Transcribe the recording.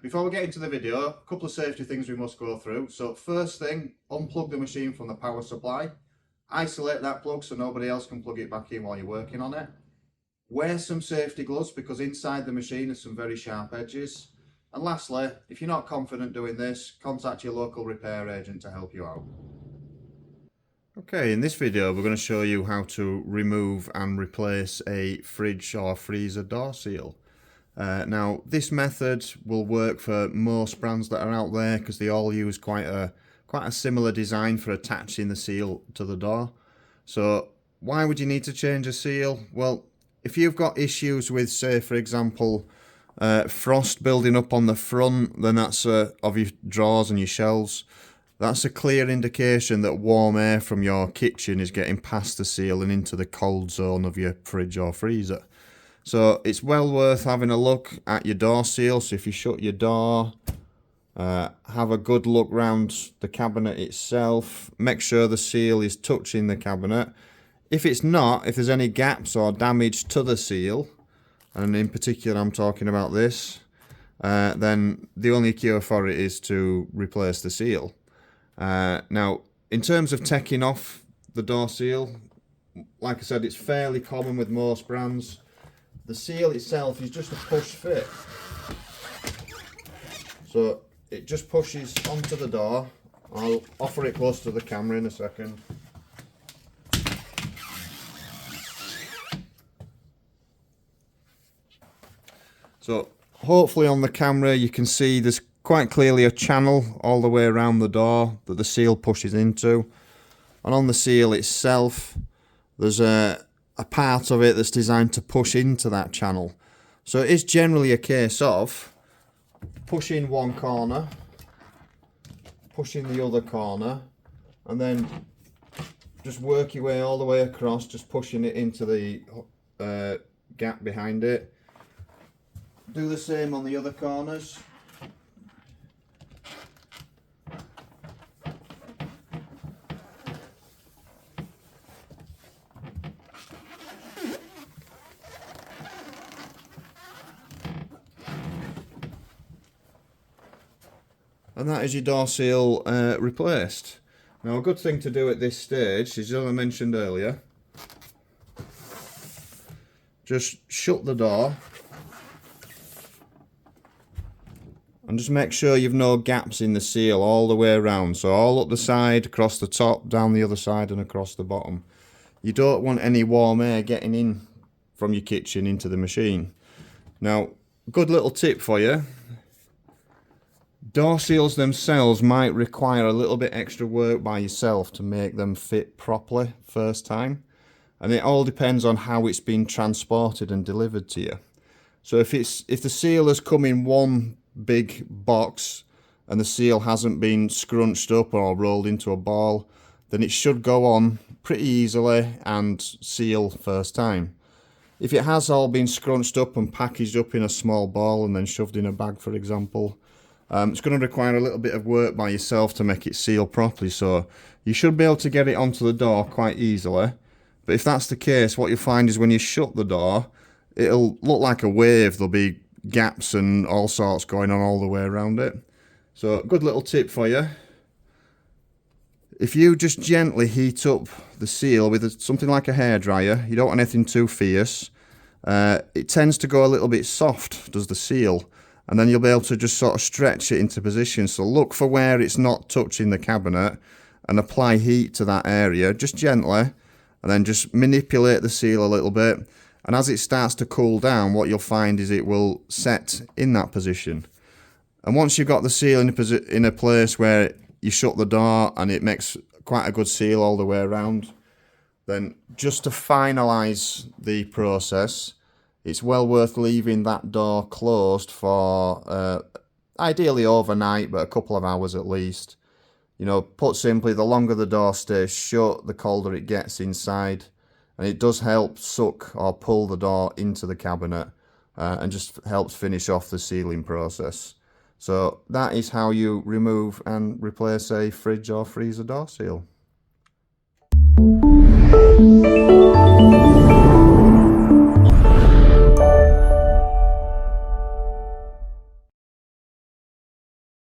Before we get into the video, a couple of safety things we must go through. So first thing, unplug the machine from the power supply. Isolate that plug so nobody else can plug it back in while you're working on it. Wear some safety gloves because inside the machine are some very sharp edges. And lastly, if you're not confident doing this, contact your local repair agent to help you out. Okay, in this video we're going to show you how to remove and replace a fridge or freezer door seal. Now this method will work for most brands that are out there because they all use quite a similar design for attaching the seal to the door. So why would you need to change a seal? Well, if you've got issues with, say for example, frost building up on the front, then that's of your drawers and your shelves. That's a clear indication that warm air from your kitchen is getting past the seal and into the cold zone of your fridge or freezer. So it's well worth having a look at your door seal. So if you shut your door, have a good look round the cabinet itself. Make sure the seal is touching the cabinet. If it's not, if there's any gaps or damage to the seal, and in particular I'm talking about this, then the only cure for it is to replace the seal. Now, in terms of taking off the door seal, like I said, it's fairly common with most brands. The seal itself is just a push fit. So it just pushes onto the door. I'll offer it close to the camera in a second. So hopefully on the camera you can see there's quite clearly a channel all the way around the door that the seal pushes into. And on the seal itself there's a part of it that's designed to push into that channel. So it is generally a case of pushing one corner, pushing the other corner, and then just work your way all the way across, just pushing it into the gap behind it. Do the same on the other corners. And that is your door seal replaced. Now a good thing to do at this stage is, as I mentioned earlier, just shut the door and just make sure you've no gaps in the seal all the way around. So all up the side, across the top, down the other side and across the bottom. You don't want any warm air getting in from your kitchen into the machine. Now, good little tip for you. Door seals themselves might require a little bit extra work by yourself to make them fit properly first time. And it all depends on how it's been transported and delivered to you. So if the seal has come in one big box and the seal hasn't been scrunched up or rolled into a ball, then it should go on pretty easily and seal first time. If it has all been scrunched up and packaged up in a small ball and then shoved in a bag, for example, it's going to require a little bit of work by yourself to make it seal properly. So you should be able to get it onto the door quite easily. But if that's the case, what you'll find is when you shut the door, it'll look like a wave. There'll be gaps and all sorts going on all the way around it. So good little tip for you. If you just gently heat up the seal with something like a hairdryer, you don't want anything too fierce, it tends to go a little bit soft, does the seal, and then you'll be able to just sort of stretch it into position. So look for where it's not touching the cabinet and apply heat to that area, just gently, and then just manipulate the seal a little bit. And as it starts to cool down, what you'll find is it will set in that position. And once you've got the seal in a place where you shut the door and it makes quite a good seal all the way around, then just to finalise the process, it's well worth leaving that door closed for ideally overnight, but a couple of hours at least. You know, put simply, the longer the door stays shut, the colder it gets inside. And it does help suck or pull the door into the cabinet and just helps finish off the sealing process. So that is how you remove and replace a fridge or freezer door seal.